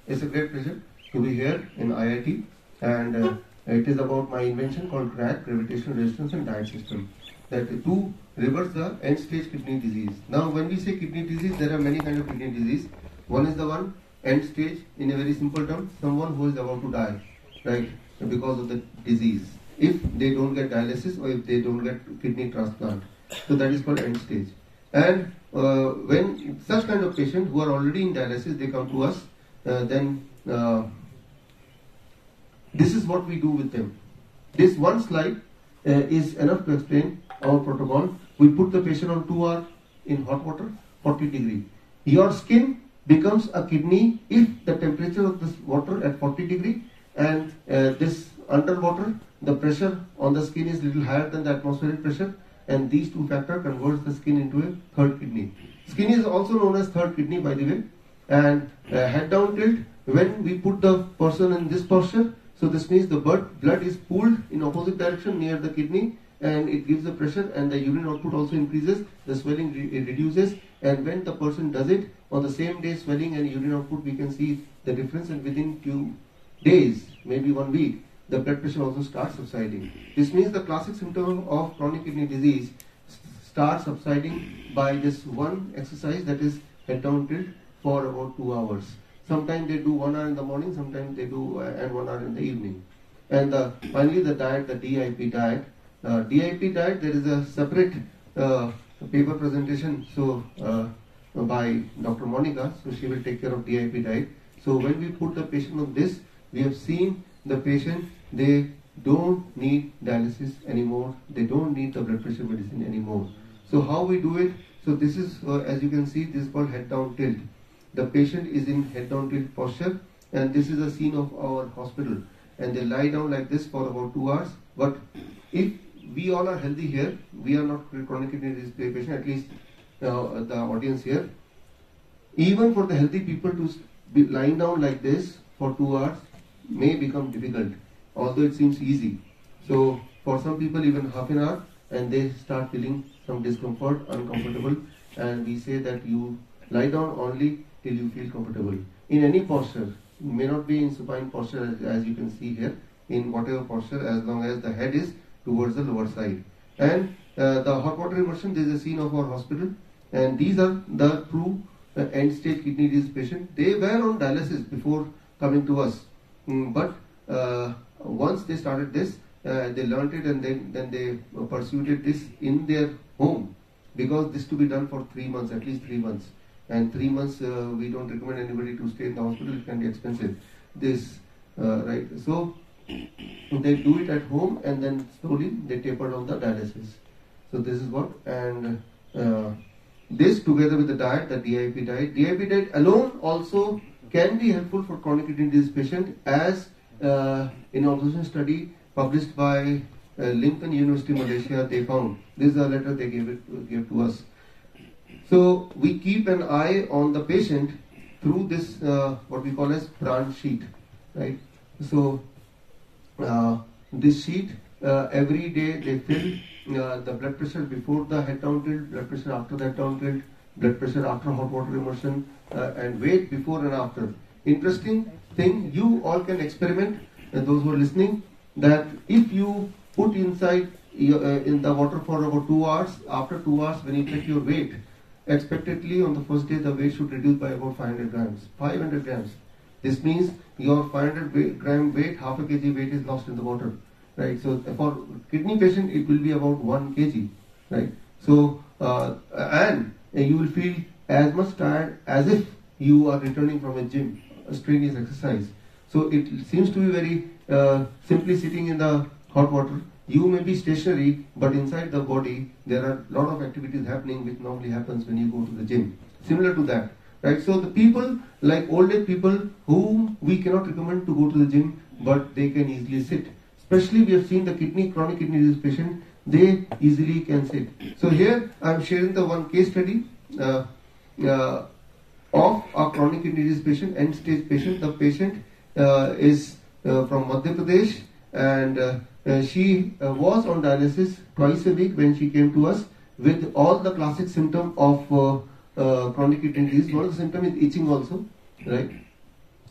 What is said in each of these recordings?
It's a great pleasure to be here in IIT, and it is about my invention called GRAD, Gravitational Resistance and Diet System, that to reverse the end-stage kidney disease. Now, when we say kidney disease, there are many kinds of kidney disease. One is the one end stage, in a very simple term, someone who is about to die, right, because of the disease, if they don't get dialysis or if they don't get kidney transplant. So that is called end stage. And when such kind of patients who are already in dialysis, they come to us, then this is what we do with them. This one slide is enough to explain our protocol. We put the patient on 2 hours in hot water, 40 degree. Your skin becomes a kidney if the temperature of this water at 40 degree and this underwater, the pressure on the skin is little higher than the atmospheric pressure, and these two factors converts the skin into a third kidney. Skin is also known as third kidney, by the way. And head down tilt, when we put the person in this posture, so this means the blood is pulled in opposite direction near the kidney, and it gives the pressure, and the urine output also increases, the swelling reduces, and when the person does it, on the same day swelling and urine output, we can see the difference, and within few days, maybe 1 week, the blood pressure also starts subsiding. This means the classic symptom of chronic kidney disease starts subsiding by just one exercise, that is head down tilt, for about 2 hours. Sometimes they do 1 hour in the morning, sometimes they do and 1 hour in the evening. And finally the diet, the DIP diet. DIP diet, there is a separate paper presentation by Dr. Monica, so she will take care of DIP diet. So when we put the patient on this, we have seen the patient, they don't need dialysis anymore, they don't need the blood pressure medicine anymore. So how we do it? So this is, as you can see, this is called head down tilt. The patient is in head down tilt posture, and this is a scene of our hospital, and they lie down like this for about 2 hours. But if we all are healthy here, we are not chronic kidney disease patient, at least the audience here. Even for the healthy people to be lying down like this for 2 hours may become difficult, although it seems easy. So for some people even half an hour, and they start feeling some discomfort, uncomfortable, and we say that you lie down only till you feel comfortable. In any posture, may not be in supine posture as you can see here, in whatever posture, as long as the head is towards the lower side. And the hot water immersion, this is a scene of our hospital, and these are the true end-stage kidney disease patients. They were on dialysis before coming to us, but once they started this, they learned it, and then they pursued this in their home, because this to be done for 3 months, at least 3 months. And 3 months, we don't recommend anybody to stay in the hospital, it can be expensive. Right? So they do it at home, and then slowly they taper down the dialysis. So this is what, and this together with the diet, the DIP diet alone also can be helpful for chronic kidney disease patient, as in observation study published by Lincoln University, Malaysia, they found. This is a letter they gave to us. So we keep an eye on the patient through this what we call as branch sheet, right? So this sheet, every day they fill the blood pressure before the head down tilt, blood pressure after the head down tilt, blood pressure after hot water immersion, and weight before and after. Interesting thing, you all can experiment, those who are listening, that if you put inside in the water for about 2 hours, after 2 hours when you check your weight, expectedly on the first day the weight should reduce by about 500 grams. 500 grams. This means your 500 gram weight, half a kg weight is lost in the water, right? So for kidney patient it will be about 1 kg, right? So and you will feel as much tired as if you are returning from a gym, a strenuous exercise. So it seems to be very simply sitting in the hot water. You may be stationary, but inside the body there are a lot of activities happening which normally happens when you go to the gym. Similar to that, right? So the people, like old age people whom we cannot recommend to go to the gym, but they can easily sit. Especially we have seen the chronic kidney disease patient, they easily can sit. So here I am sharing the one case study of a chronic kidney disease patient, end stage patient. The patient is from Madhya Pradesh, and she was on dialysis twice a week when she came to us with all the classic symptoms of chronic kidney disease. One of the symptoms is itching also, right?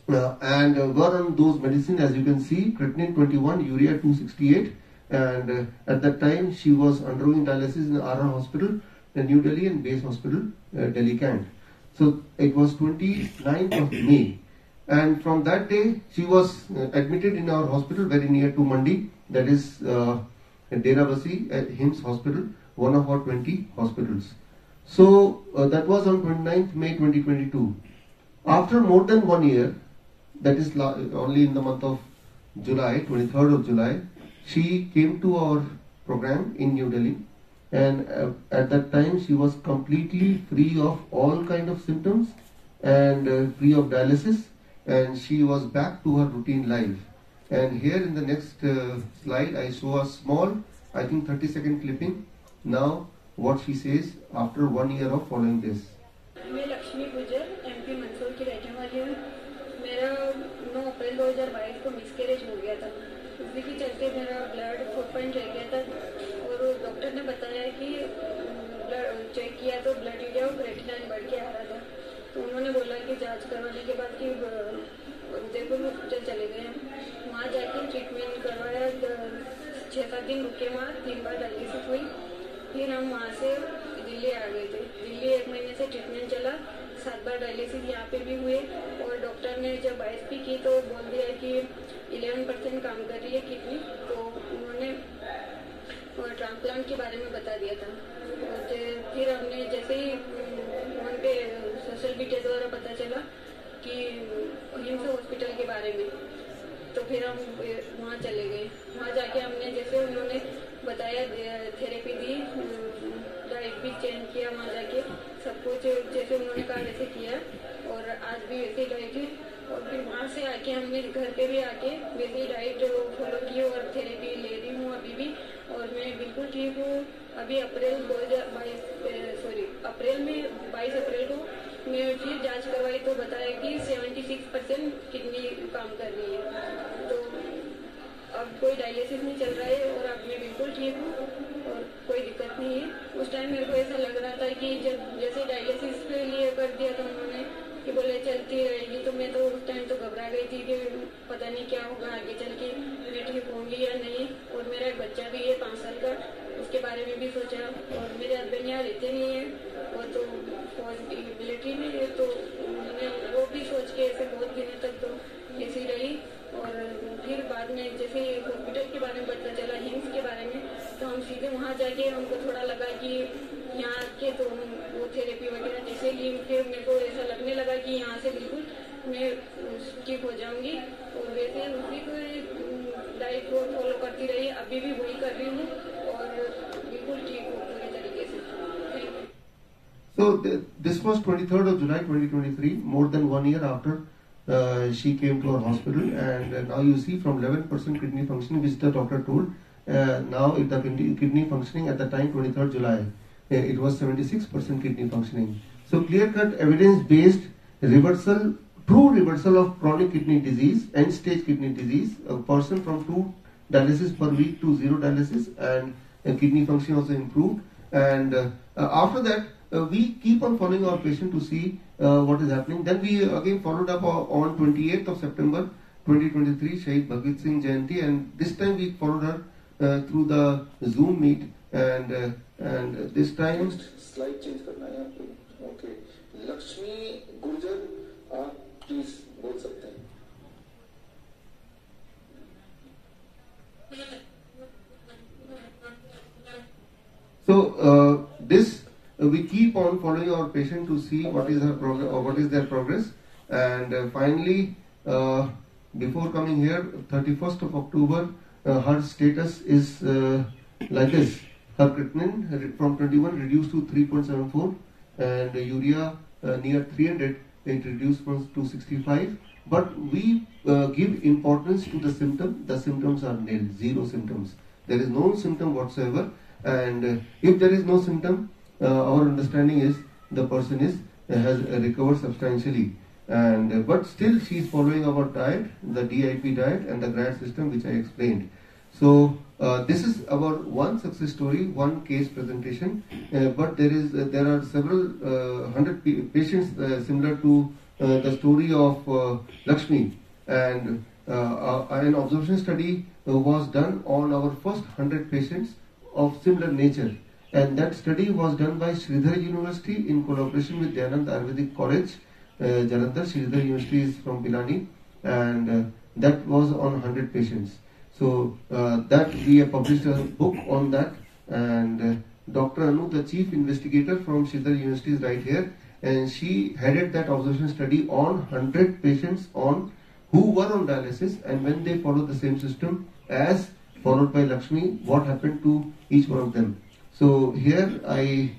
and were on those medicines, as you can see, creatinine 21, urea 268, and at that time she was undergoing dialysis in RR Hospital, New Delhi, and Base Hospital, Delhi Cant. So it was 29th of May, and from that day she was admitted in our hospital very near to Mandi, that is Deravasi at HIIMS Hospital, one of our 20 hospitals. So that was on 29th May 2022. After more than 1 year, that is only in the month of July, 23rd of July, she came to our program in New Delhi, and at that time she was completely free of all kind of symptoms and free of dialysis, and she was back to her routine life. And here in the next slide I show a small, I think 30-second clipping. Now what she says after 1 year of following this. मैं लक्ष्मी गुजर MP Mandsaur की रहने वाली हूँ। मेरा 9 अप्रैल 2022 को miscarriage हो गया था। उसी के चलते मेरा ब्लड 4 पॉइंट रह गया था, और डॉक्टर ने बताया कि ब्लड चेक किया तो ब्लड यूरिया और क्रेटिनाइन बढ़ के आ रहा था। तो उन्होंने बोला कि जांच करवाने के बाद कि उदयपुर हॉस्पिटल चले गए हैं। वहाँ जाके ट्रीटमेंट करवाया, 6-7 दिन रुके वहाँ, 3 बार डायलिसिस हुई। फिर हम वहाँ से दिल्ली आ गए थे। दिल्ली 1 महीने से ट्रीटमेंट चला, 7 बार डायलिसिस यहाँ पे भी हुए, और डॉक्टर ने जब बायोप्सी की तो बोल दिया कि 11% काम कर रही है किडनी। तो उन्होंने ट्रांसप्लांट के बारे में बता दिया था। और फिर हमने जैसे ही फोन पे सोशल मीडिया द्वारा पता चला कि HIIMS हॉस्पिटल के बारे में, तो फिर हम वहाँ चले गए। वहाँ जाके हमने जैसे उन्होंने बताया, थेरेपी दी, डाइट भी चेंज किया, वहाँ जाके सब कुछ जैसे उन्होंने कहा वैसे किया, और आज भी वैसे डाइट है। और फिर वहाँ से आके हमने घर पे भी आके वैसे ही डाइट फॉलो की और थेरेपी ले रही हूँ अभी भी, और मैं बिल्कुल ठीक हूँ। अभी अप्रैल में 22 अप्रैल को मैं फिर जांच करवाई तो बताया कि 76% किडनी काम कर रही है। तो अब कोई डायलिसिस नहीं चल रहा है, और अब मैं बिल्कुल ठीक हूँ और कोई दिक्कत नहीं है। उस टाइम मेरे को ऐसा लग रहा था कि जब जैसे डायलिसिस के लिए कर दिया था उन्होंने कि बोले चलती रहेगी, तो मैं तो उस टाइम तो घबरा गई थी कि पता नहीं क्या होगा आगे चल के, मैं ठीक होंगी या नहीं। और मेरा एक बच्चा भी है 5 साल का, उसके बारे में भी सोचा। और मेरे हस्बैंड यहाँ रहते नहीं है, और तो मिलिट्री में है, तो मैंने वो भी सोच के ऐसे बहुत दिनों तक तो ऐसी रही। और फिर बाद में जैसे हॉस्पिटल के बारे में पता चला, HIIMS के बारे में, तो हम सीधे वहाँ जाके हमको थोड़ा लगा कि यहाँ के तो वो थेरेपी वगैरह जैसे ली, फिर मेरे को ऐसा लगने लगा कि यहाँ से बिल्कुल मैं ठीक हो जाऊँगी। और वैसे उसी को डाइट को फॉलो करती रही, अभी भी वही कर रही हूँ और बिल्कुल ठीक हूँ पूरी तरीके से। So this was 23rd of July 2023, more than 1 year after she came to our hospital, and now you see from 11% kidney functioning, which the doctor told, now the kidney functioning at the time 23rd July, it was 76% kidney functioning. So clear-cut evidence-based reversal, true reversal of chronic kidney disease, end-stage kidney disease, a person from 2 dialysis per week to 0 dialysis, and kidney function also improved. And after that, we keep on following our patient to see what is happening. Then we again followed up on 28th of September 2023, Shahid Bhagwat Singh Jayanti, and this time we followed her through the Zoom meet, and this time slide change करना है आपको। Okay, Lakshmi Gurjar, आप please बोल सकते हैं। So this we keep on following our patient to see what is her progress or what is their progress, and finally before coming here, 31st of October, her status is like this. Her creatinine from 21 reduced to 3.74, and urea near 300, it reduced to 65. But we give importance to the symptom. The symptoms are nil, 0 symptoms. There is no symptom whatsoever, and if there is no symptom, our understanding is the person has recovered substantially. And but still she is following our diet, the DIP diet and the GRAD system, which I explained. So this is our one success story, one case presentation. But there are several 100 patients similar to the story of Lakshmi, and an observation study was done on our first 100 patients of similar nature, and that study was done by Sridhar University in collaboration with Dayanand Ayurvedic College, Jalandhar. Sridhar University is from Pilani, and that was on 100 patients. So that we have published a book on that, and Dr. Anu, the chief investigator from Sridhar University, is right here, and she headed that observation study on 100 patients who were on dialysis, and when they followed the same system as followed by Lakshmi, what happened to each one of them. So here I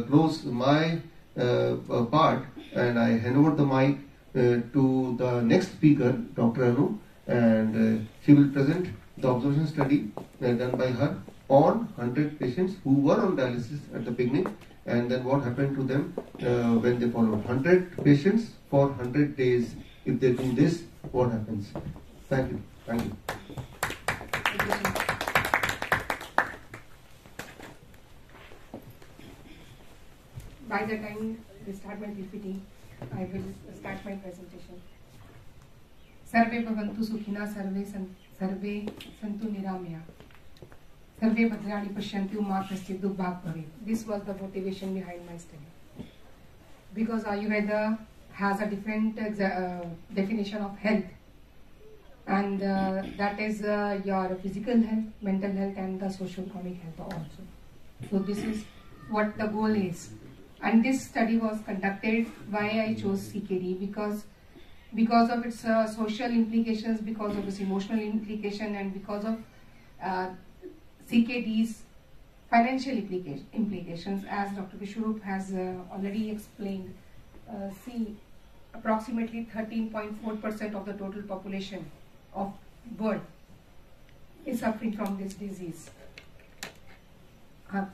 close my part, and I hand over the mic to the next speaker, Dr. Anu, and she will present the observation study done by her on 100 patients who were on dialysis at the beginning, and then what happened to them when they followed 100 patients for 100 days. If they do this, what happens? Thank you. Thank you. By the time we start my PPT, I will start my presentation. Sarve bhavantu sukhina, sarve santu niramaya. Sarve bhadrani pashyantu ma kaschid dubbhag bhavet. This was the motivation behind my study. Because Ayurveda has a different definition of health, and that is your physical health, mental health, and the socio-economic health also. So this is what the goal is. And this study was conducted. Why I chose CKD? Because of its social implications, because of its emotional implication, and because of CKD's financial implications, as Dr. Biswaroop has already explained. See, approximately 13.4% of the total population of world is suffering from this disease.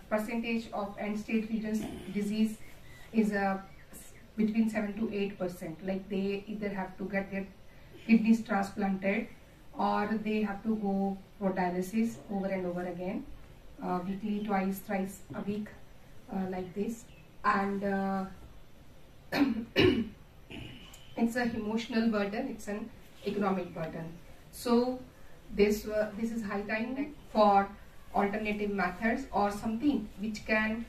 Percentage of end-stage renal disease is between 7 to 8%. Like they either have to get their kidneys transplanted, or they have to go for dialysis over and over again, weekly, twice, thrice a week, like this. And it's an emotional burden, it's an economic burden. So this is high time for alternative methods, or something which can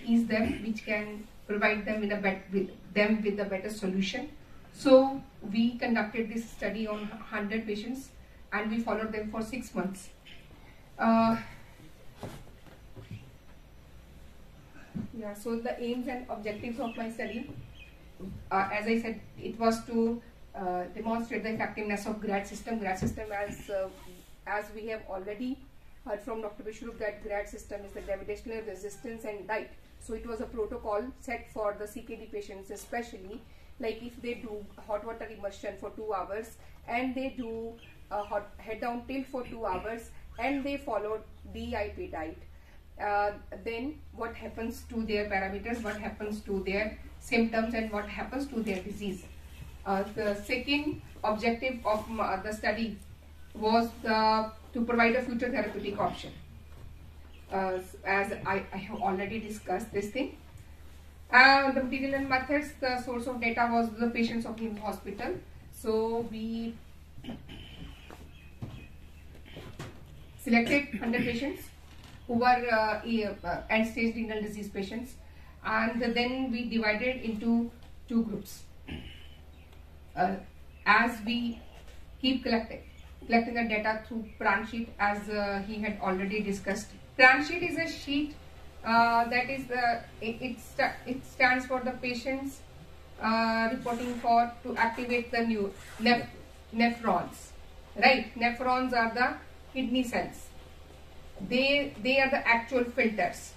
ease them, which can provide them with a better solution. So we conducted this study on 100 patients, and we followed them for 6 months. So the aims and objectives of my study, as I said, it was to demonstrate the effectiveness of GRAD system. GRAD system, as we have already heard from Dr. Biswaroop, that GRAD system is the gravitational resistance and diet. So it was a protocol set for the CKD patients, especially like if they do hot water immersion for 2 hours, and they do hot head down tilt for 2 hours, and they followed DIP diet. Then what happens to their parameters, what happens to their symptoms, and what happens to their disease. The second objective of the study was to provide a future therapeutic option. As I have already discussed this thing. The material and methods, the source of data was the patients of HIIMS hospital. So we selected 100 patients who were end-stage renal disease patients, and then we divided into 2 groups. As we keep collecting the data through plan sheet, as he had already discussed. Plan sheet is a sheet that is it stands for the patients reporting for to activate the new nephrons. Right, nephrons are the kidney cells. They are the actual filters.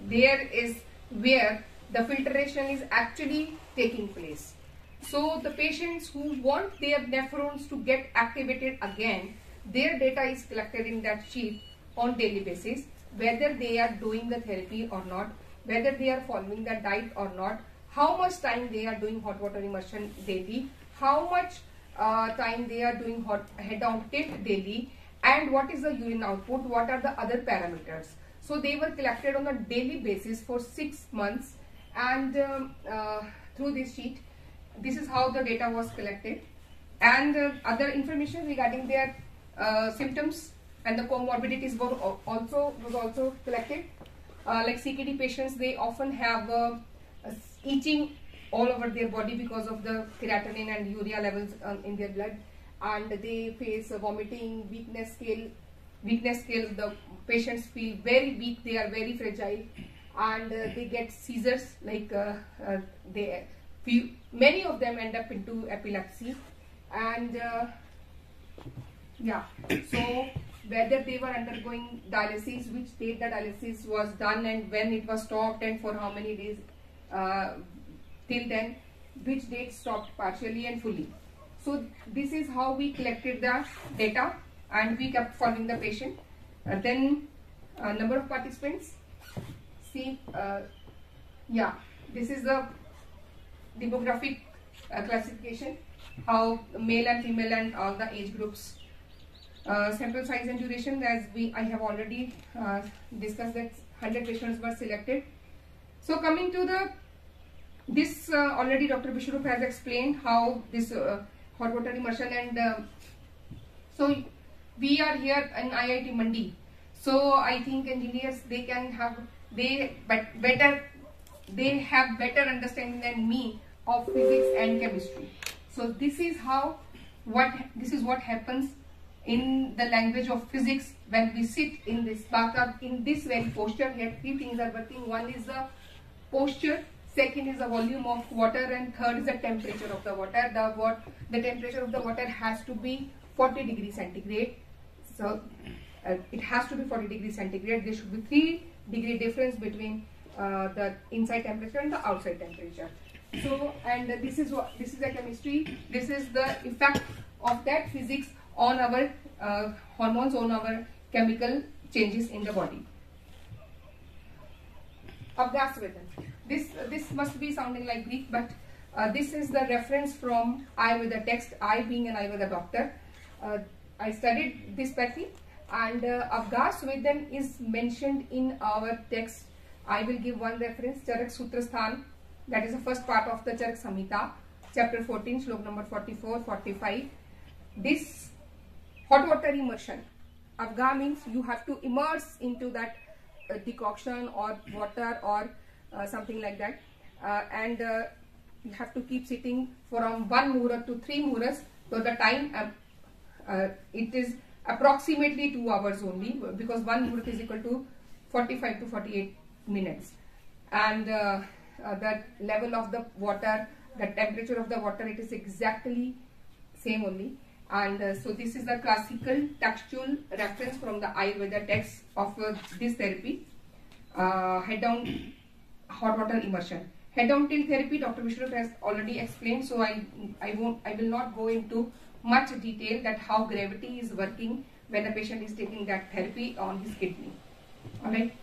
There is where the filtration is actually taking place. So the patients who want their nephrons to get activated again, their data is collected in that sheet on daily basis, whether they are doing the therapy or not, whether they are following the diet or not, how much time they are doing hot water immersion daily, how much time they are doing head down tilt daily, and what is the urine output, what are the other parameters. So they were collected on a daily basis for 6 months, and through this sheet. This is how the data was collected, and other information regarding their symptoms and the comorbidities were also collected. Like CKD patients, they often have itching all over their body because of the creatinine and urea levels in their blood, and they face vomiting, weakness scale. The patients feel very weak, they are very fragile, and they get seizures. Like many of them end up into epilepsy, and yeah. So whether they were undergoing dialysis, which date the dialysis was done, and when it was stopped, and for how many days till then, which date stopped partially and fully. So this is how we collected the data, and we kept following the patient. Then number of participants. See, yeah, this is the demographic classification, how male and female and all the age groups. Sample size and duration, as I have already discussed, that 100 patients were selected. So coming to this already Dr. Biswaroop has explained how this hot water immersion, and so we are here in IIT Mandi. So I think engineers, they have better understanding than me of physics and chemistry. So this is what happens in the language of physics when we sit in this bathtub, in this very posture. Here three things are working. One is the posture, second is the volume of water, and third is the temperature of the water. The temperature of the water has to be 40 degrees centigrade. So it has to be 40 degrees centigrade. There should be 3 degree difference between the inside temperature and the outside temperature. So, and this is the chemistry. This is the effect of that physics on our hormones, on our chemical changes in the body. Abgasvedan. This must be sounding like Greek, but this is the reference from Ayurveda text. I, being an Ayurveda doctor, I studied this pathy, and Abgasvedan is mentioned in our text. I will give one reference, Charak Sutrasthan, that is the first part of the Charak Samhita, chapter 14, slok number 44, 45. This hot water immersion, Abga means you have to immerse into that decoction or water or something like that, and you have to keep sitting from 1 muhurat to 3 muhurats. So the time it is approximately 2 hours only, because 1 muhurat is equal to 45 to 48 minutes, and the level of the water, the temperature of the water, it is exactly same only. And so this is the classical textual reference from the Ayurveda text of this therapy, head down hot water immersion. Head down tilt therapy, Dr. Biswaroop has already explained, so I will not go into much detail that how gravity is working when the patient is taking that therapy on his kidney. Alright.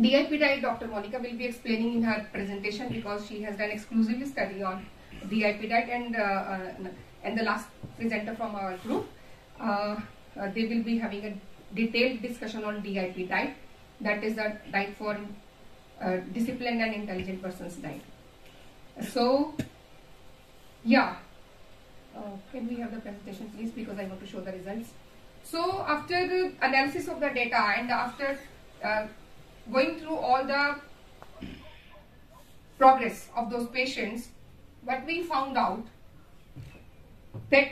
DIP diet, Dr. Monica will be explaining in her presentation, because she has done exclusively study on DIP diet, and the last presenter from our group, they will be having a detailed discussion on DIP diet. That is the diet for disciplined and intelligent person's diet. So, yeah, can we have the presentation please, because I want to show the results. So after the analysis of the data, and after going through all the progress of those patients, what we found out that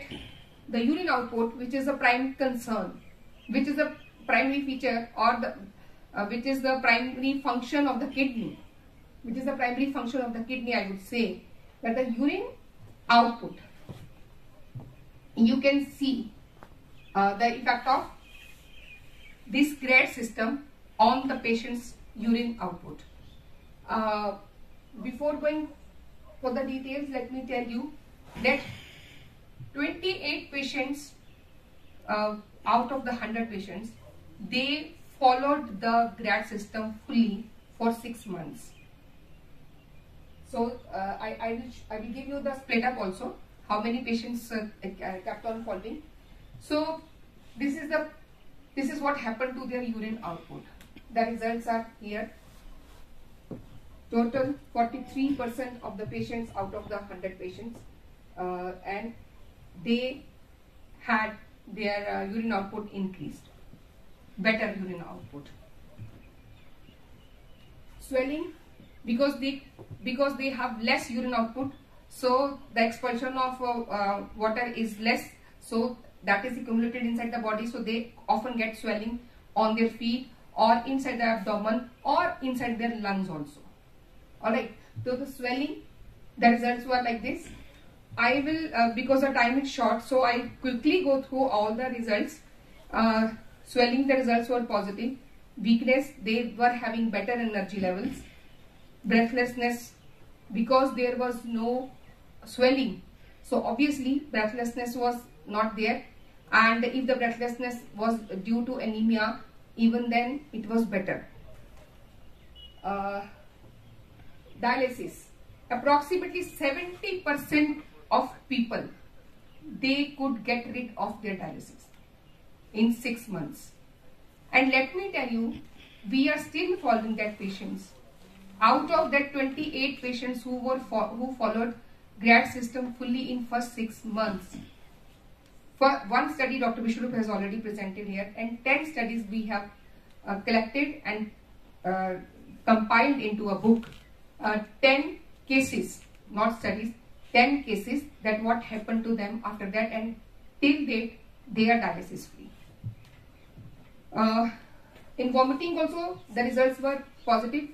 the urine output, which is a prime concern, which is a primary feature, or the which is the primary function of the kidney, I would say, that the urine output, you can see the effect of this GRAD system on the patient's urine output. Before going for the details, let me tell you that 28 patients out of the 100 patients, they followed the GRAD system fully for 6 months. So I will give you the split up also, how many patients kept on following. So this is what happened to their urine output. The results are here. Total 43% of the patients out of the 100 patients, and they had their urine output increased, better urine output. Swelling, because they have less urine output, so the expulsion of water is less, so that is accumulated inside the body, so they often get swelling on their feet or inside the abdomen or inside their lungs also. Alright, so the swelling, the results were like this. I will, because the time is short, so I quickly go through all the results. Swelling, the results were positive. Weakness, they were having better energy levels. Breathlessness, because there was no swelling, so obviously breathlessness was not there, and if the breathlessness was due to anemia, even then it was better. Dialysis, approximately 70% of people, they could get rid of their dialysis in 6 months. And let me tell you, we are still following that patients. Out of that 28 patients who followed GRAD system fully in first 6 months. For one study, Dr. Biswaroop has already presented here, and 10 studies we have collected and compiled into a book. 10 cases, not studies, 10 cases that what happened to them after that, and till date they are dialysis free. In vomiting also the results were positive.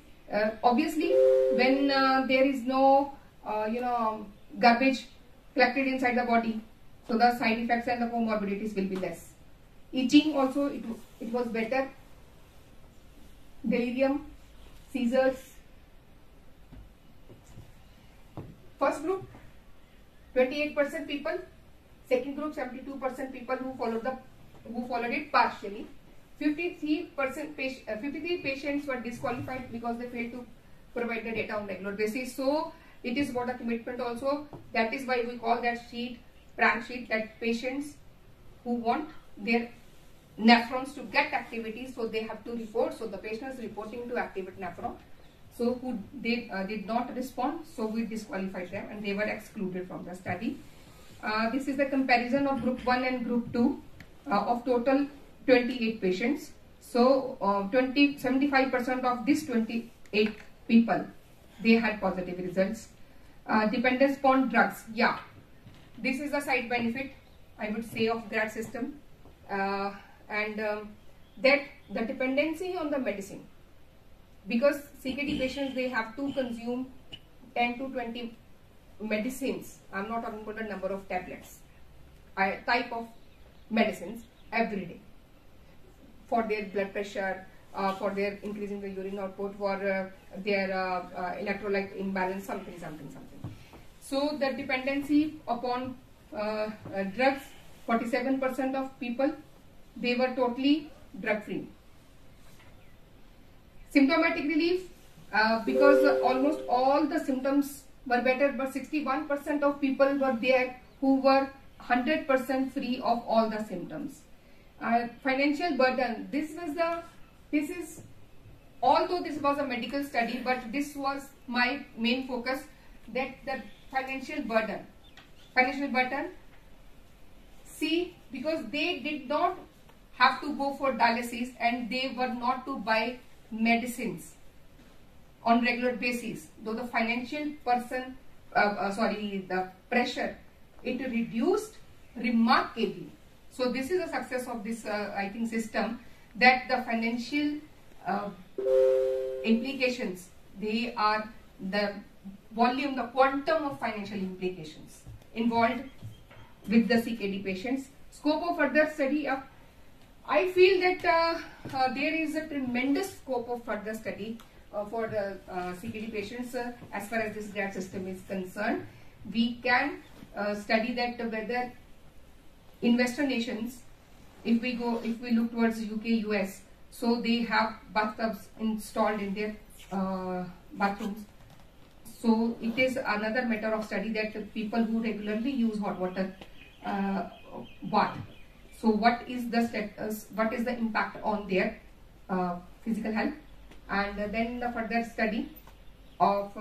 Obviously when there is no garbage collected inside the body, so the side effects and the comorbidities will be less. Itching also it was better. Delirium, seizures. First group 28% people, second group 72% people who followed it partially. 53 patients were disqualified because they failed to provide the data on regular basis. So it is about a commitment also. That is why we call that sheet prank sheet, that patients who want their nephrons to get activity, so they have to report. So the patient is reporting to activate nephron. So who they did not respond, so we disqualified them and they were excluded from the study. This is the comparison of group 1 and group 2 of total 28 patients. So 75% of these 28 people, they had positive results. Dependence upon drugs, yeah, this is the side benefit, I would say, of GRAD system, and that the dependency on the medicine, because CKD patients, they have to consume 10 to 20 medicines. I'm not talking about the number of tablets, type of medicines every day, for their blood pressure, for their increasing the urine output, for their electrolyte imbalance, something. So the dependency upon drugs, 47% of people, they were totally drug free. Symptomatic relief, because almost all the symptoms were better, but 61% of people were there who were 100% free of all the symptoms. Financial burden, although this was a medical study, but this was my main focus, that the financial burden, see, because they did not have to go for dialysis and they were not to buy medicines on regular basis, though the financial the pressure, it reduced remarkably. So this is a success of this I think system, that the financial implications, they are the volume, the quantum of financial implications involved with the CKD patients. Scope of further study, I feel that there is a tremendous scope of further study for the CKD patients as far as this GRAD system is concerned. We can study that whether in Western nations, if we look towards UK, US, so they have bathtubs installed in their bathrooms. So it is another matter of study that people who regularly use hot water bath. So what is the status, what is the impact on their physical health? And then the further study, of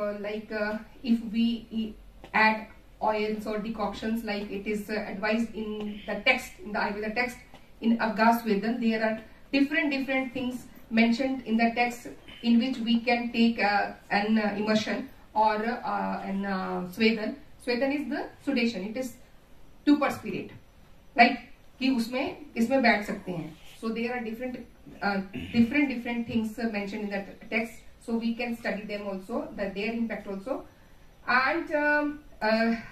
if we add oils or decoctions like it is advised in the text, in the Ayurveda text, in Abgasvedan, there are different things mentioned in the text in which we can take an immersion or an Swedan. Swedan is the sedation, it is to perspirate, right? कि उसमें इसमें बैठ सकते हैं. So there are different things mentioned in the text, so we can study them also, their impact also. And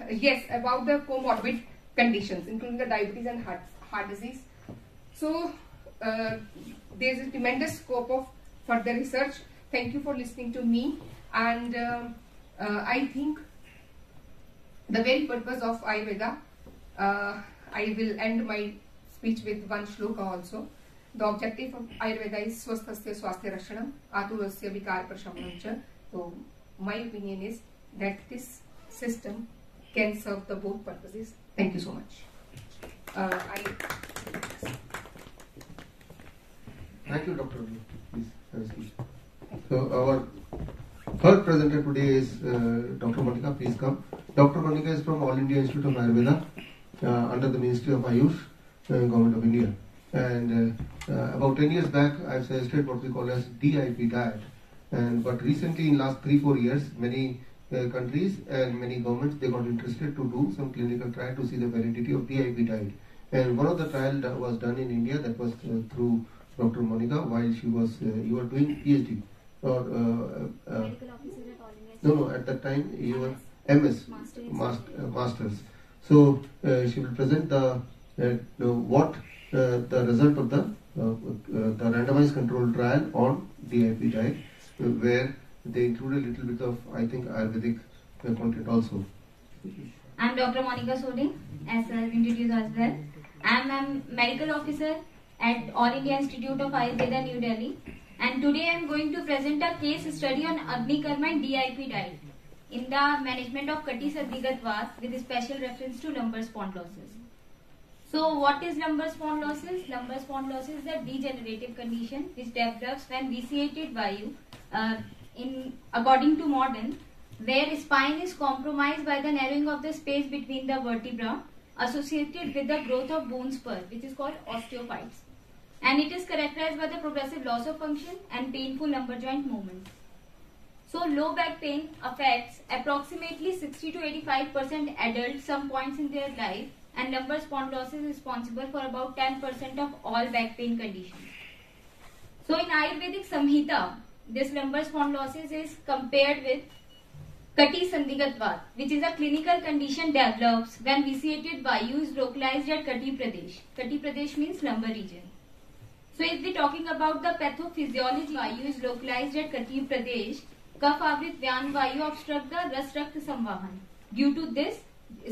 yes, about the comorbid conditions including the diabetes and heart disease. So there is a tremendous scope of further research. Thank you for listening to me, and I think the very purpose of Ayurveda, I will end my speech with one shloka also. The objective of Ayurveda is swasthasya swasthya rakshanam aturasya vikar prashamanam cha. So my opinion is that this system can serve the both purposes. Thank you so much. Thank you, Dr. Please have a seat. So our third presenter today is Dr. Monica. Please come. Dr. Monica is from All India Institute of Ayurveda under the Ministry of Ayush, Government of India. And about 10 years back, I suggested what we call as DIP diet. But recently, in last 3-4 years, many countries and many governments, they got interested to do some clinical trial to see the validity of DIP diet. And one of the trials that was done in India, that was through Dr. Monica while she was, you were doing PhD or medical officer at All India. No, at that time you were MS, Masters. So she will present the result of the randomized controlled trial on DIP diet, where they included a little bit of, I think, Ayurvedic content also. I'm Dr. Monica Soding, as introduced as well. I'm a medical officer at All India Institute of Ayurveda, New Delhi. And today I'm going to present a case study on Agni Karma and DIP diet in the management of Kati Sandigat Vas with special reference to lumbar spondylosis. So what is lumbar spondylosis? Lumbar spondylosis is a degenerative condition which develops when vitiated vayu, according to modern, where spine is compromised by the narrowing of the space between the vertebra associated with the growth of bone spur, which is called osteophytes. And it is characterized by the progressive loss of function and painful lumbar joint movements. So low back pain affects approximately 60 to 85% adults some points in their life, and lumbar spondylosis is responsible for about 10% of all back pain conditions. So in Ayurvedic Samhita, this lumbar spondylosis is compared with Kati Sandigat Vas, which is a clinical condition develops when vitiated vayu is localized at Kati Pradesh. Kati Pradesh means lumbar region. So if we are talking about the pathophysiology, vayu is localized at Kati Pradesh. Kaph avrit Vyan vayu obstruct the Ras Rakt Samvahan. Due to this,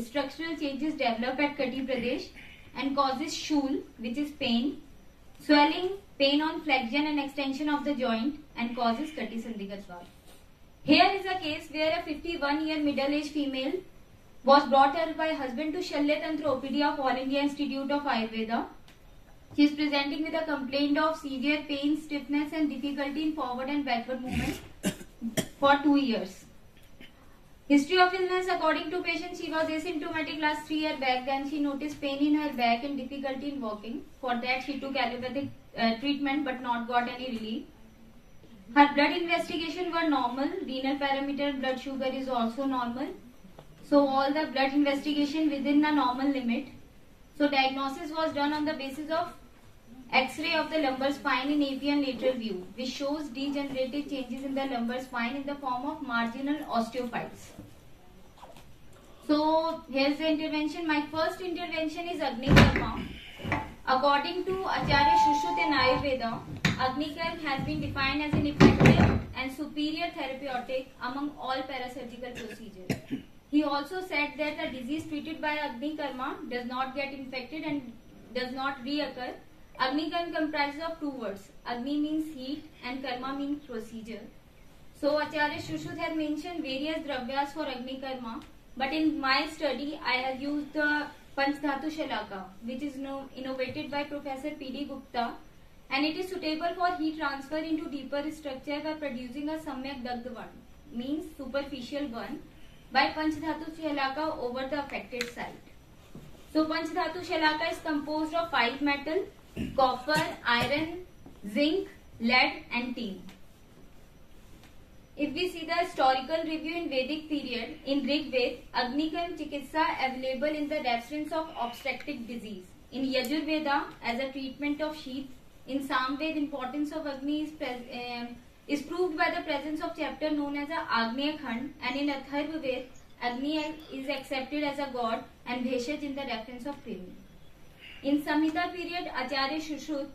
structural changes develop at Kati Pradesh and causes shul, which is pain, swelling, pain on flexion and extension of the joint, and causes Kati Sandigat Vas. Here is a case where a 51-year middle-aged female was brought here by husband to Shalya Tantra OPD of All India Institute of Ayurveda. She is presenting with a complaint of severe pain, stiffness and difficulty in forward and backward movement for 2 years. History of illness: according to patient, she was asymptomatic last 3 years back. Then she noticed pain in her back and difficulty in walking. For that she took allopathic treatment but not got any relief. Her blood investigation were normal. Renal parameter, blood sugar is also normal. So all the blood investigation within the normal limit. So diagnosis was done on the basis of X-ray of the lumbar spine in AP and lateral view, which shows degenerative changes in the lumbar spine in the form of marginal osteophytes. So here's the intervention. My first intervention is Agni Karma. According to Acharya Shushruta in Ayurveda, Agni Karma has been defined as an effective and superior therapeutic among all parasurgical procedures. He also said that a disease treated by Agni Karma does not get infected and does not reoccur. Agni Karma comprises of 2 words. Agni means heat and Karma means procedure. So Acharya Shushruta had mentioned various dravyas for Agni Karma, but in my study I have used the Panchdhatu Shalaka, which is innovated by Professor P.D. Gupta, and it is suitable for heat transfer into deeper structure by producing a Samyak Dagdvan. means superficial burn by Panchdhatu Shalaka over the affected site. So Panchdhatu Shalaka is composed of 5 metal, copper, iron, zinc, lead and tin. If we see the historical review in Vedic period, in Rig Ved, Agnikarma Chikitsa available in the reference of obstetric disease. In Yajurveda, as a treatment of sheath. In Samved, importance of Agni is proved by the presence of chapter known as a Agneya Khand, and in Atharva Ved, Agni is accepted as a god and Bheshaj in the reference of Premi. In Samhita period, Acharya Shushruta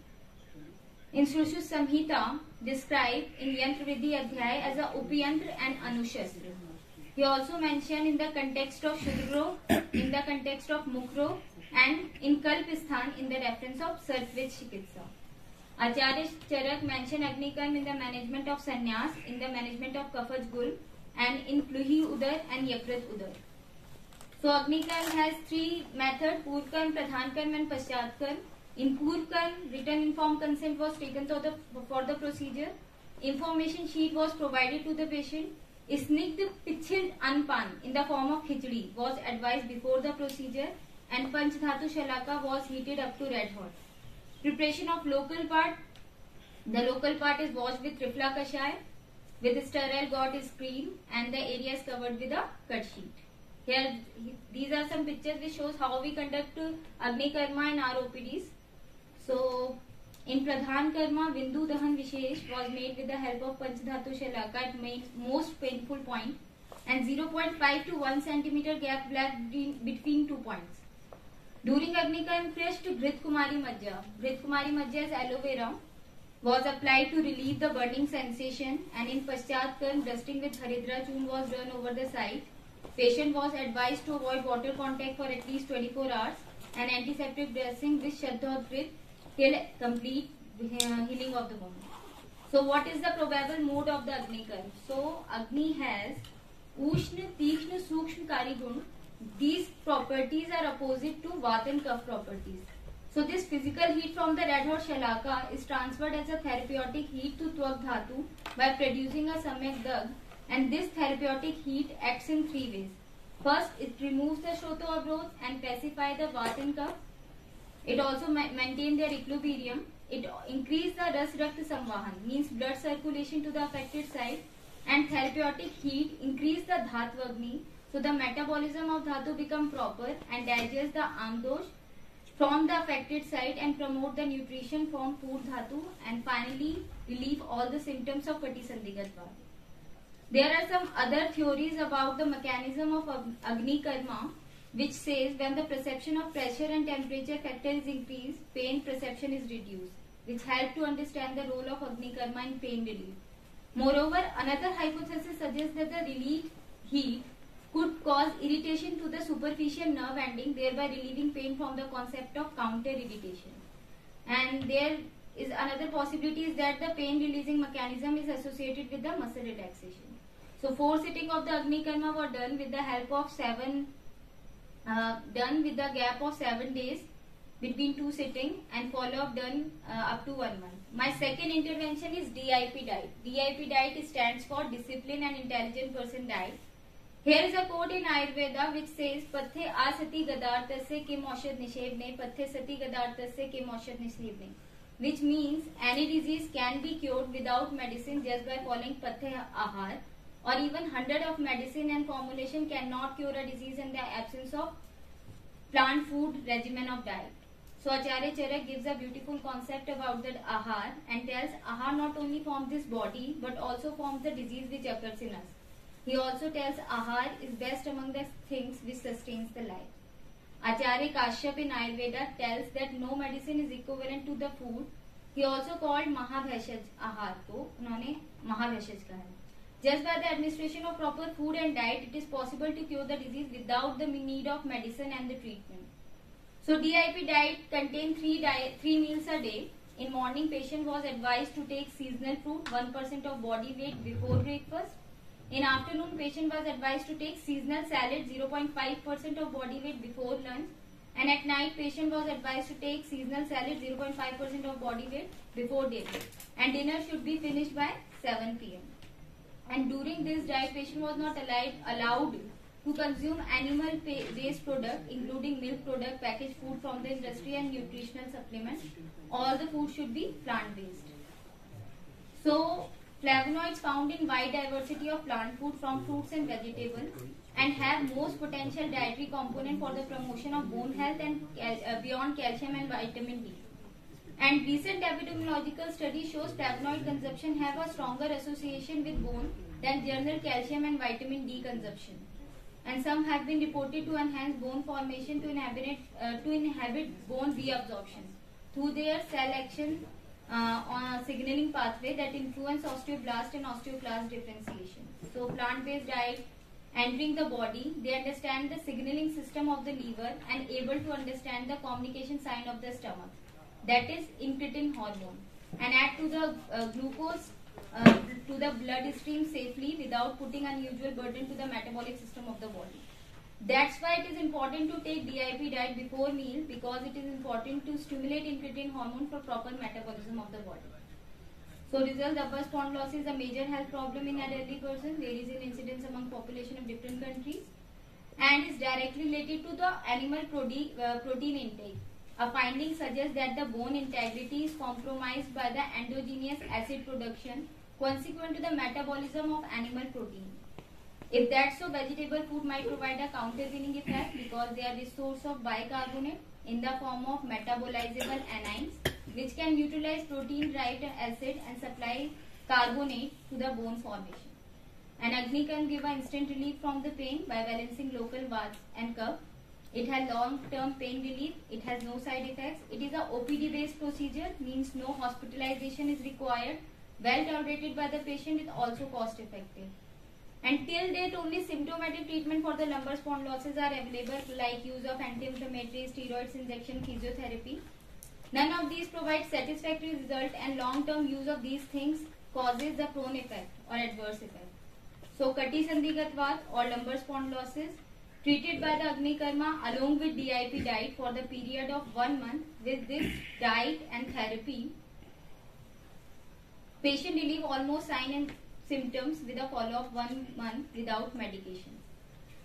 in Shrushut Samhita described in Yantra Vidhi Adhyay as a Upiyantra and Anushastra. He also mentioned in the context of Shudro, in the context of Mukro, and in Kalpisthan in the reference of Sartved Chikitsa. Acharya Charak mentioned Agnikarma in the management of Sannyas, in the management of Kafaj Gul, and in Pluhi Udar and Yakrat Udar. So Agnikarma has 3 methods: Purkarma, Pradhankarma and Paschatkarma. In Purkarma, written informed consent was taken for the procedure. Information sheet was provided to the patient. Snigdh Pichhid Anpan in the form of khichdi was advised before the procedure, and Panchdhatu Shalaka was heated up to red hot. Preparation of local part. The local part is washed with Trifla Kashaya. With sterile gauze is cream and the area is covered with a cut sheet. Here, these are some pictures which shows how we conduct Agni Karma in our OPDs. So, in Pradhan Karma, Vindu Dahan Vishesh was made with the help of Panchdhatu Shalaka at most painful point, and 0.5 to 1 centimeter gap between 2 points. During Agni Karma, fresh Grit Kumari Majja. Grit Kumari Majja is aloe vera, was applied to relieve the burning sensation, and in Paschat Karma, dusting with Haridra Churn was done over the site. Patient was advised to avoid water contact for at least 24 hours and antiseptic dressing with Shaddhodrit till complete healing of the wound. So what is the probable mode of the Agni Karma? So Agni has Ushna, Tikshna, Sukshma, Karigun. These properties are opposite to Vata and Kapha properties. So this physical heat from the red hot Shalaka is transferred as a therapeutic heat to Tvak Dhatu by producing a Samyak Dag, and this therapeutic heat acts in 3 ways. First, it removes the Shoto Avrodh and pacifies the Vata and Kapha. It also maintains their equilibrium. It increases the Ras Rakta Samvahan, means blood circulation to the affected site, and therapeutic heat increases the Dhatva Agni, so the metabolism of Dhatu become proper and digest the Amdosh from the affected site and promote the nutrition from food Dhatu, and finally relieve all the symptoms of Kati Sandhigat Vata. There are some other theories about the mechanism of Agni Karma, which says when the perception of pressure and temperature factor is increased, pain perception is reduced, which help to understand the role of Agni Karma in pain relief. Moreover, another hypothesis suggests that the relief heat could cause irritation to the superficial nerve ending, thereby relieving pain from the concept of counter irritation. And there is another possibility is that the pain releasing mechanism is associated with the muscle relaxation. So 4 sittings of the Agni Karma were done with the help of 7 done with the gap of 7 days between 2 sittings, and follow-up done up to 1 month. My second intervention is DIP diet. DIP diet stands for Disciplined and Intelligent Person Diet. Here is a quote in Ayurveda which says, Pathe asati gadartasya kim aushad nishevne, pathe sati gadartasya kim aushad nishevne, which means any disease can be cured without medicine just by following pathe ahar, or even 100 of medicine and formulation cannot cure a disease in the absence of plant food regimen of diet. So Acharya Charak gives a beautiful concept about that ahar and tells ahar not only forms this body but also forms the disease which occurs in us. He also tells ahar is best among the things which sustains the life. Acharya Kashyap in Ayurveda tells that no medicine is equivalent to the food. He also called Mahabheshaj ahar ko unhone Mahabheshaj kaha. Just by the administration of proper food and diet, it is possible to cure the disease without the need of medicine and the treatment. So DIP diet contains 3 meals a day. In morning, patient was advised to take seasonal fruit, 1% of body weight before breakfast. In afternoon, patient was advised to take seasonal salad, 0.5% of body weight before lunch. And at night, patient was advised to take seasonal salad, 0.5% of body weight before dinner. And dinner should be finished by 7 p.m. And during this diet, patient was not allowed to consume animal-based product, including milk product, packaged food from the industry, and nutritional supplements. All the food should be plant-based. So, flavonoids found in wide diversity of plant food from fruits and vegetables, and have most potential dietary component for the promotion of bone health and beyond calcium and vitamin D. And recent epidemiological study shows flavonoid consumption have a stronger association with bone than general calcium and vitamin D consumption. And some have been reported to enhance bone formation to inhibit bone reabsorption through their cell action on a signaling pathway that influence osteoblast and osteoclast differentiation. So plant-based diet entering the body, they understand the signaling system of the liver and able to understand the communication sign of the stomach, that is incretin hormone, and add to the glucose to the bloodstream safely without putting unusual burden to the metabolic system of the body. That's why it is important to take DIP diet before meal, because it is important to stimulate incretin hormone for proper metabolism of the body. So result, upper spondylosis is a major health problem in elderly person, varies in incidence among population of different countries, and is directly related to the animal protein intake. A finding suggests that the bone integrity is compromised by the endogenous acid production consequent to the metabolism of animal protein. If that's so, vegetable food might provide a countervailing effect because they are the source of bicarbonate in the form of metabolizable anions, which can neutralize protein-derived acid and supply carbonate to the bone formation. And Agni can give an instant relief from the pain by balancing local warts and cough. It has long-term pain relief. It has no side effects. It is a OPD-based procedure, means no hospitalization is required. Well tolerated by the patient, is also cost-effective. And till date, only symptomatic treatment for the lumbar spondylosis are available, like use of anti-inflammatory, steroids, injection, physiotherapy. None of these provide satisfactory result, and long-term use of these things causes the prone effect or adverse effect. So, Kati Sandhigatvat or lumbar spondylosis treated by the Agni Karma along with DIP diet for the period of 1 month. With this diet and therapy, patient relieve almost sign and symptoms with a follow-up 1 month without medication.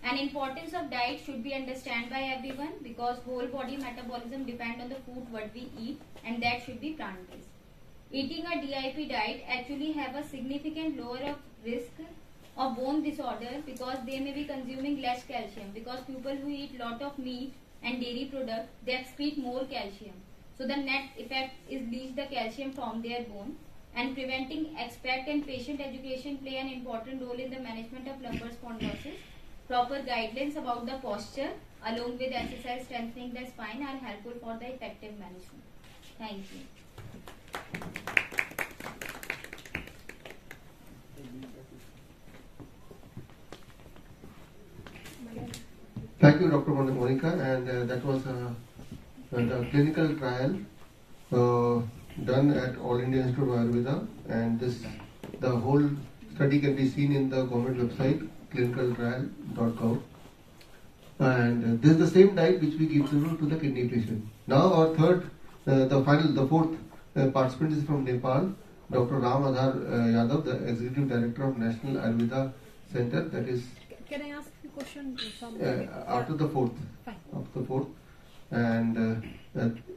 And importance of diet should be understood by everyone, because whole body metabolism depends on the food what we eat, and that should be plant-based. Eating a DIP diet actually have a significant lower of risk of bone disorder, because they may be consuming less calcium, because people who eat lot of meat and dairy products, they excrete more calcium. So the net effect is leach the calcium from their bone. And preventing expect and patient education play an important role in the management of lumbar spondylosis. Proper guidelines about the posture along with exercise strengthening the spine are helpful for the effective management. Thank you. Thank you, Dr. Monica, and that was the clinical trial done at All India Institute of Ayurveda, and the whole study can be seen in the government website clinicaltrial.gov. And this is the same diet which we give to the kidney patient. Now our the fourth participant is from Nepal, Dr. Ram Adhar Yadav, the Executive Director of National Ayurveda Center. That is. Can I ask a question? After the fourth. Fine. After the fourth. And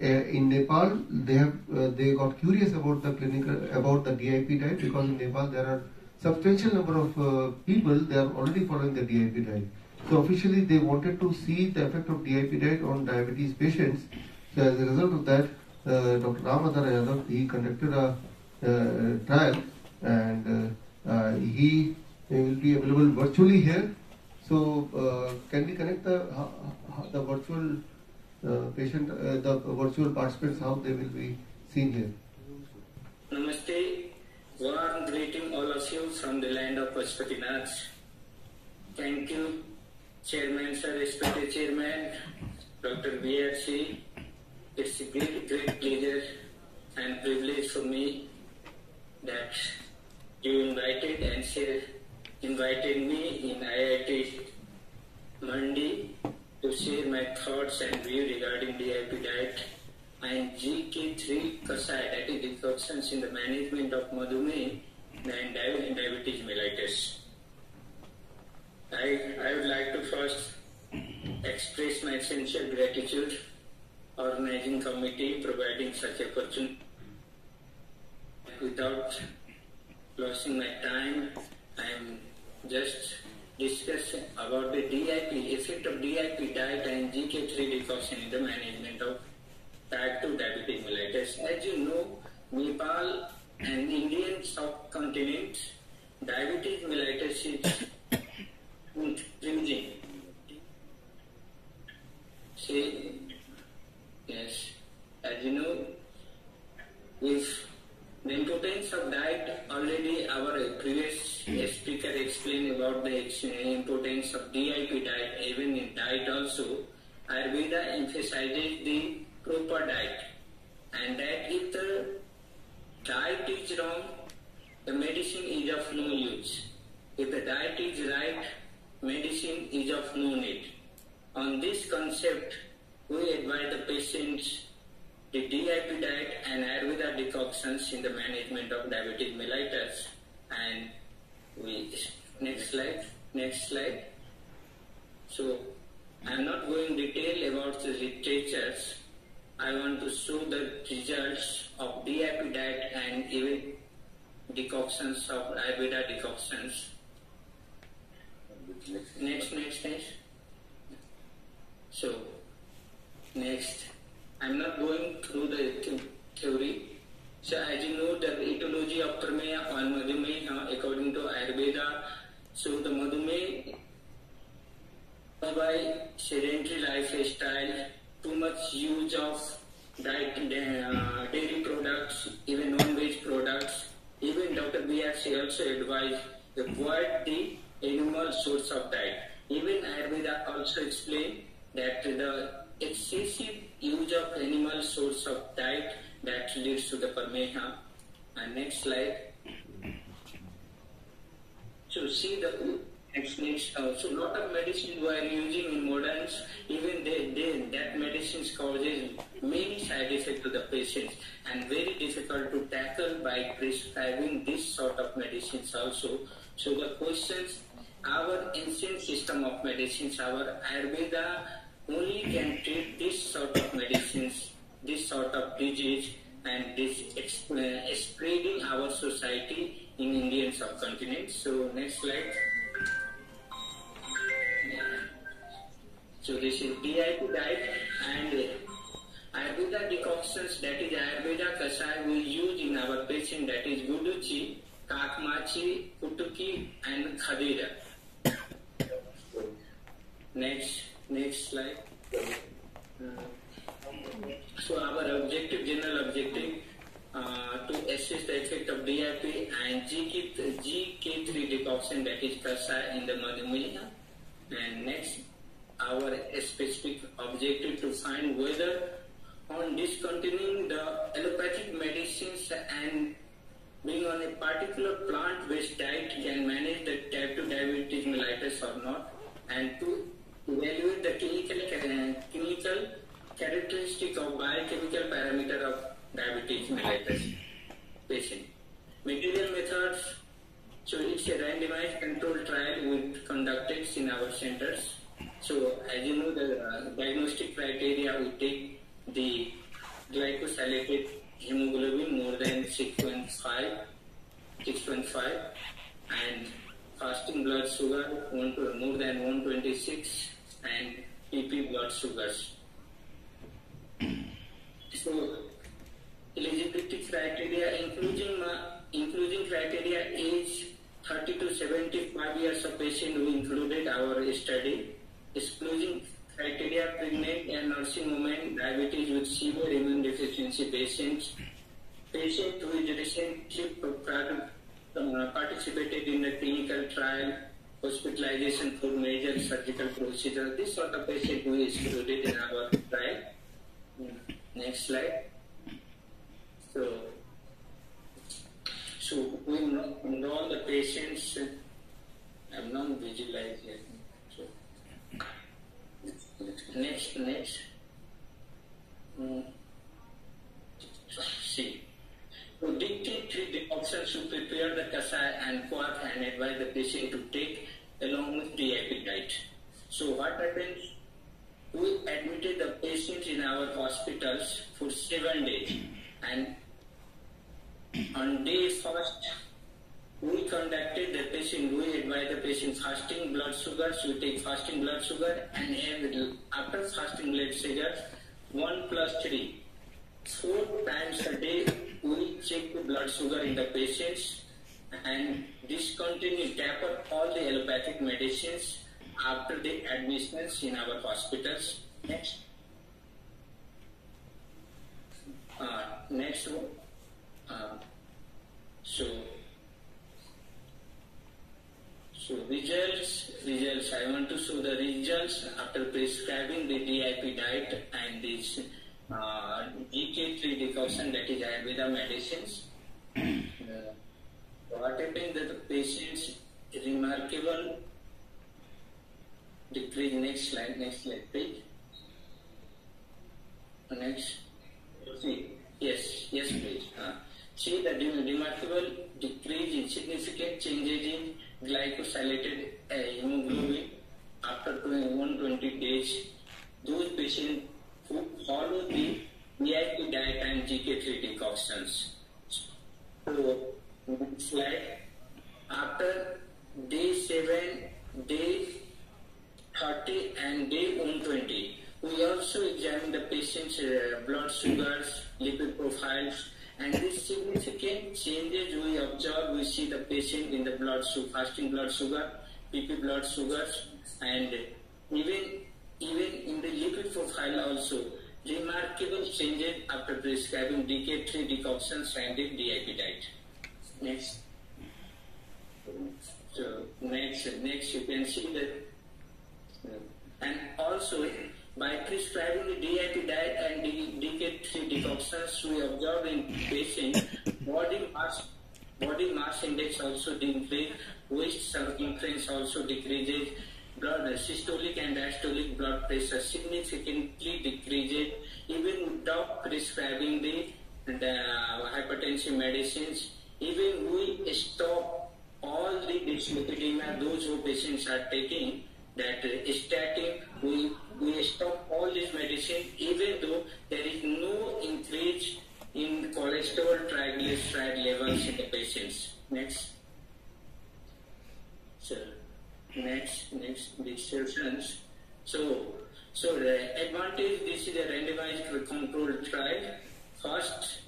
in Nepal, they got curious about the DIP diet, because in Nepal there are substantial number of people, they are already following the DIP diet. So officially they wanted to see the effect of DIP diet on diabetes patients. So as a result of that, Dr. Ramadhar Yadav, he conducted a trial, and he will be available virtually here. So can we connect the virtual patient, the virtual participants, how they will be seen here? Namaste. Warm greeting all of you from the land of Pashupatinath. Thank you, Chairman, Sir, respected Chairman, Dr. BRC. It's a great pleasure and privilege for me that you invited me in IIT Mandi to share my thoughts and view regarding DIP diet and GK3 Kasai, that is disruptions in the management of Madhumeh than diabetes mellitus. I would like to first express my sincere gratitude organizing committee providing such opportunity. Without losing my time, I am just discussing about the DIP, effect of DIP diet and GK3 decoction in the management of type 2 diabetes mellitus. As you know, Nepal and Indian subcontinent, diabetes mellitus is increasing. See, yes, as you know, if the importance of diet, already our previous speaker explained about the importance of DIP diet, even in diet also. Ayurveda emphasizes the proper diet, and that if the diet is wrong, the medicine is of no use. If the diet is right, medicine is of no need. On this concept, we advise the patients the DIP diet and Ayurveda decoctions in the management of diabetes mellitus. And next slide. So I am not going detail about the literatures. I want to show the results of DIP diet and even decoctions of Ayurveda decoctions. Next. So next. I'm not going through the theory. So as you know, the etiology of Prameya or Madhumeya according to Ayurveda, so the Madhumeya by sedentary lifestyle, too much use of dairy products, even non-veg products, even Dr. BRC also advised avoid the animal source of diet. Even Ayurveda also explained that the excessive use of animal source of diet that leads to the Prameya. And next slide. So see the next. So lot of medicine we are using in moderns, even that medicines causes many side effects to the patients and very difficult to tackle by prescribing this sort of medicines also. So the questions, our ancient system of medicines, our Ayurveda only can treat this sort of medicines, this sort of disease, and this spreading our society in Indian subcontinent. So next slide. So this is DIP diet and Ayurveda decoctions, that is Ayurveda kasai we use in our patient, that is Guduchi, Kakmachi, Kutuki and Khadira. Next slide. So our general objective to assess the effect of DIP and GK3 decoction, that is kasai in the Madhumeya. And next, our specific objective to find whether on discontinuing the allopathic medicines and being on a particular plant-based diet can manage the type 2 diabetes mellitus or not, and to evaluate the clinical characteristic of biochemical parameter of diabetes mellitus patient. Material methods, so it's a randomized controlled trial we conducted in our centers. So as you know, the diagnostic criteria we take the glycosylated hemoglobin more than 6.5 and fasting blood sugar more than 126 and PP blood sugars. So eligibility criteria, including criteria age 30 to 75 years of patient we included our study. Exclusion criteria, pregnant and nursing women, diabetes with severe immune deficiency patients, patient who is recently participated in the clinical trial, hospitalization for major surgical procedure. This sort of patient who is excluded in our trial. Next slide. So we enroll the patients. I'm not visualized yet. So next. See. So DT3 decoctions to prepare the kasai and POAC and advise the patient to take along with DIP diet. So what happens? We admitted the patient in our hospitals for 7 days, and on day first, we conducted the patient, we advised the patient fasting blood sugar, so we take fasting blood sugar, and after fasting blood sugar, 1+3, 4 times a day, we check the blood sugar in the patients and discontinue, taper all the allopathic medicines after the admissions in our hospitals. Next. Next one. So results. I want to show the results after prescribing the DIP diet and this GK3 decoction, that is Ayurveda medicines. What happened that the patient's remarkable decrease. Next slide, please. Next. See, yes, please. See the remarkable decrease in significant changes in glycosylated hemoglobin after 120 days. Those patients who follow the DIP diet and GK3 decoctions. So, next slide. After day 7, day 30 and day 120, we also examine the patient's blood sugars, lipid profiles, and these significant changes we observe. We see the patient in the blood sugar, fasting blood sugar, PP blood sugars, and even in the lipid profile also, remarkable changes after prescribing DK3 decoctions and the DIP diet. Next. So next you can see that, and also by prescribing the DIP diet and DK3 decoctions, we observe in patient body mass index also decreases, waist circumference also decreases, blood systolic and diastolic blood pressure significantly decreases, even without prescribing the hypertension medicines. Even we stop all the dyslipidemia, those who patients are taking that statin, we stop all this medicine, even though there is no increase in cholesterol, triglyceride levels in the patients. Next. So next discussions. So the advantage, this is a randomized controlled trial. First,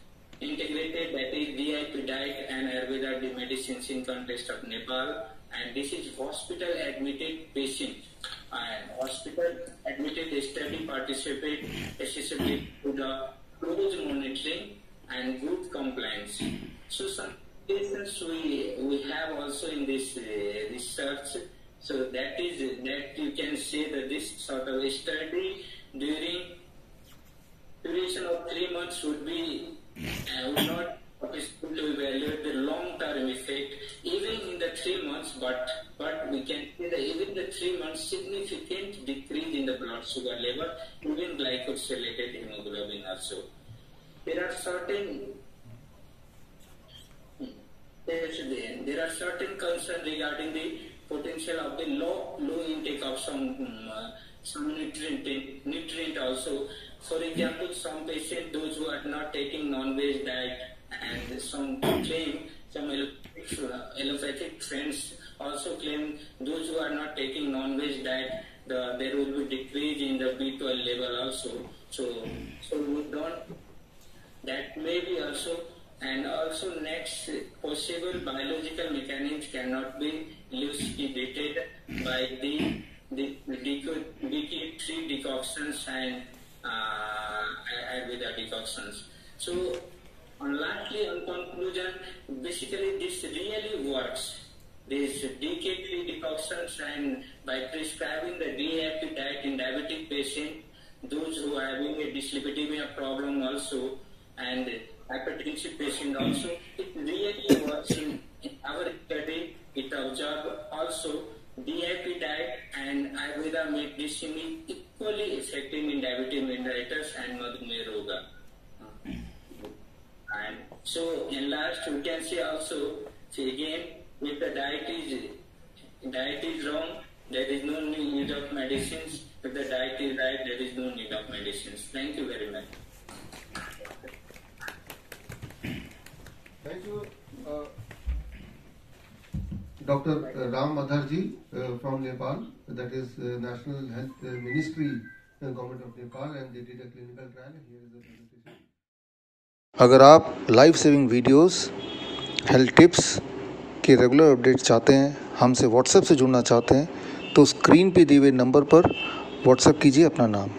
integrated, that is DIP diet and Ayurveda medicines in context of Nepal, and this is hospital admitted patient, and hospital admitted study participate accessibility to the close monitoring and good compliance. So some patients we have also in this research. So that you can say that this sort of study during duration of 3 months would not possible to evaluate the long-term effect even in the 3 months, but we can see that even the 3 months significant decrease in the blood sugar level, even glycosylated hemoglobin also. There are certain concerns regarding the potential of the low intake of some nutrient also. For example, some patients, those who are not taking non-veg diet, and some allopathic friends also claim those who are not taking non-veg diet, there will be decrease in the B12 level also. So we don't, that may be also, and also next possible biological mechanisms cannot be elucidated by the DK3 decoctions and Ayurveda decoctions. So lastly, on conclusion, basically this really works. This DK3 decoctions, and by prescribing the DIP diet in diabetic patient, those who are having a dyslipidemia problem also, and hypertensive patient also, it really works in our study. It observed also DIP diet and Ayurveda medicine equally effective in diabetes mellitus and Madhumaya Roga. And so in last we can see also, see again, If the diet is wrong, there is no need of medicines. If the diet is right, there is no need of medicines. Thank you very much. Thank you, Dr. Ram Madharji from Nepal, that is National Health Ministry, Government of Nepal, and they did a clinical trial. Here is the presentation. अगर आप life saving videos, health tips के regular update चाहते हैं, हमसे WhatsApp से जुड़ना चाहते हैं, तो स्क्रीन पे दिए हुए नंबर पर व्हाट्सएप कीजिए अपना नाम।